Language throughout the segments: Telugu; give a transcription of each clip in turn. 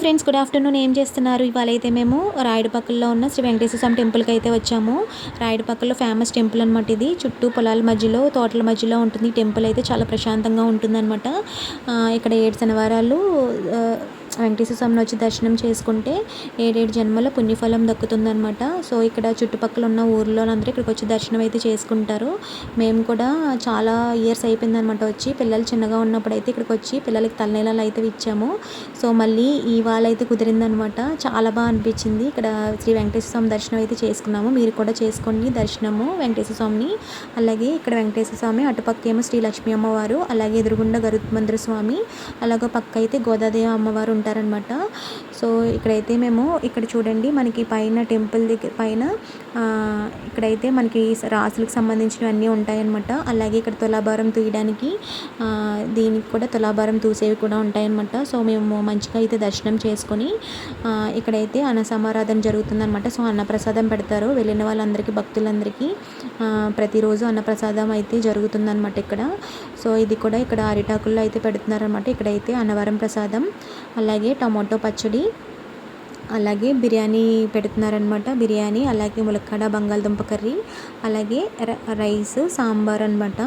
Friends, good afternoon. ఏం చేస్తున్నారు? ఇవాళ అయితే మేము రాయుడుపక్కల్లో ఉన్న శ్రీ వెంకటేశ్వర స్వామి టెంపుల్కి అయితే వచ్చాము. రాయుడుపక్కల్లో ఫేమస్ టెంపుల్ అనమాట ఇది. చుట్టూ పొలాల మధ్యలో, తోటల మధ్యలో ఉంటుంది. టెంపుల్ అయితే చాలా ప్రశాంతంగా ఉంటుందన్నమాట. ఇక్కడ 7 శనివారాలు వెంకటేశ్వర స్వామిని వచ్చి దర్శనం చేసుకుంటే 7 జన్మల పుణ్యఫలం దక్కుతుందనమాట. సో ఇక్కడ చుట్టుపక్కల ఉన్న ఊర్లో అందరూ ఇక్కడికి వచ్చి దర్శనం అయితే చేసుకుంటారు. మేము కూడా చాలా ఇయర్స్ అయిపోయిందనమాట వచ్చి. పిల్లలు చిన్నగా ఉన్నప్పుడు అయితే ఇక్కడికి వచ్చి పిల్లలకి తలనీలాలు అయితే ఇచ్చాము. సో మళ్ళీ ఇవాళ అయితే కుదిరిందనమాట. చాలా బాగా అనిపించింది. ఇక్కడ శ్రీ వెంకటేశ్వర స్వామి దర్శనం అయితే చేసుకున్నాము. మీరు కూడా చేసుకోండి దర్శనము వెంకటేశ్వర స్వామిని. అలాగే ఇక్కడ వెంకటేశ్వర స్వామి, అటుపక్కేమో శ్రీ లక్ష్మీ అమ్మవారు, అలాగే ఎదురుగుండా గరుత్మంతుర స్వామి, అలాగే పక్క అయితే గోదాదేవి అమ్మవారు ఉంటారనమాట. సో ఇక్కడైతే మేము ఇక్కడ చూడండి, మనకి పైన టెంపుల్ దగ్గర పైన ఇక్కడైతే మనకి రాసులకు సంబంధించినవన్నీ ఉంటాయన్నమాట. అలాగే ఇక్కడ తులాభారం తీయడానికి దీనికి కూడా తులాభారం తూసేవి కూడా ఉంటాయన్నమాట. సో మేము మంచిగా అయితే దర్శనం చేసుకొని ఇక్కడైతే అన్న సమారాధన జరుగుతుందన్నమాట. సో అన్నప్రసాదం పెడతారు వెళ్ళిన వాళ్ళందరికీ, భక్తులందరికీ ప్రతిరోజు అన్నప్రసాదం అయితే జరుగుతుందన్నమాట ఇక్కడ. సో ఇది కూడా ఇక్కడ అరిటాకుల్లో అయితే పెడుతున్నారనమాట. ఇక్కడైతే అన్నవరం ప్రసాదం, అలాగే టమాటో పచ్చడి, అలాగే బిర్యానీ పెడుతున్నారనమాట. బిర్యానీ, అలాగే ములక్కాడ బంగాళదుంప కర్రీ, అలాగే రైస్, సాంబార్ అనమాట.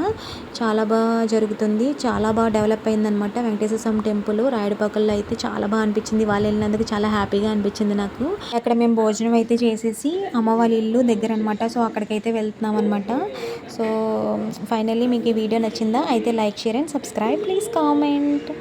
చాలా బాగా జరుగుతుంది. చాలా బాగా డెవలప్ అయిందనమాట వెంకటేశ్వర స్వామి టెంపుల్ రాయుడుపాకల్లో అయితే. చాలా బాగా అనిపించింది. వాళ్ళు వెళ్ళినందుకు చాలా హ్యాపీగా అనిపించింది నాకు. అక్కడ మేము భోజనం అయితే చేసేసి అమ్మ వాళ్ళ ఇల్లు దగ్గర అనమాట. సో అక్కడికైతే వెళ్తున్నాం అనమాట. సో ఫైనల్లీ మీకు ఈ వీడియో నచ్చిందా? అయితే like, share and subscribe. Please comment.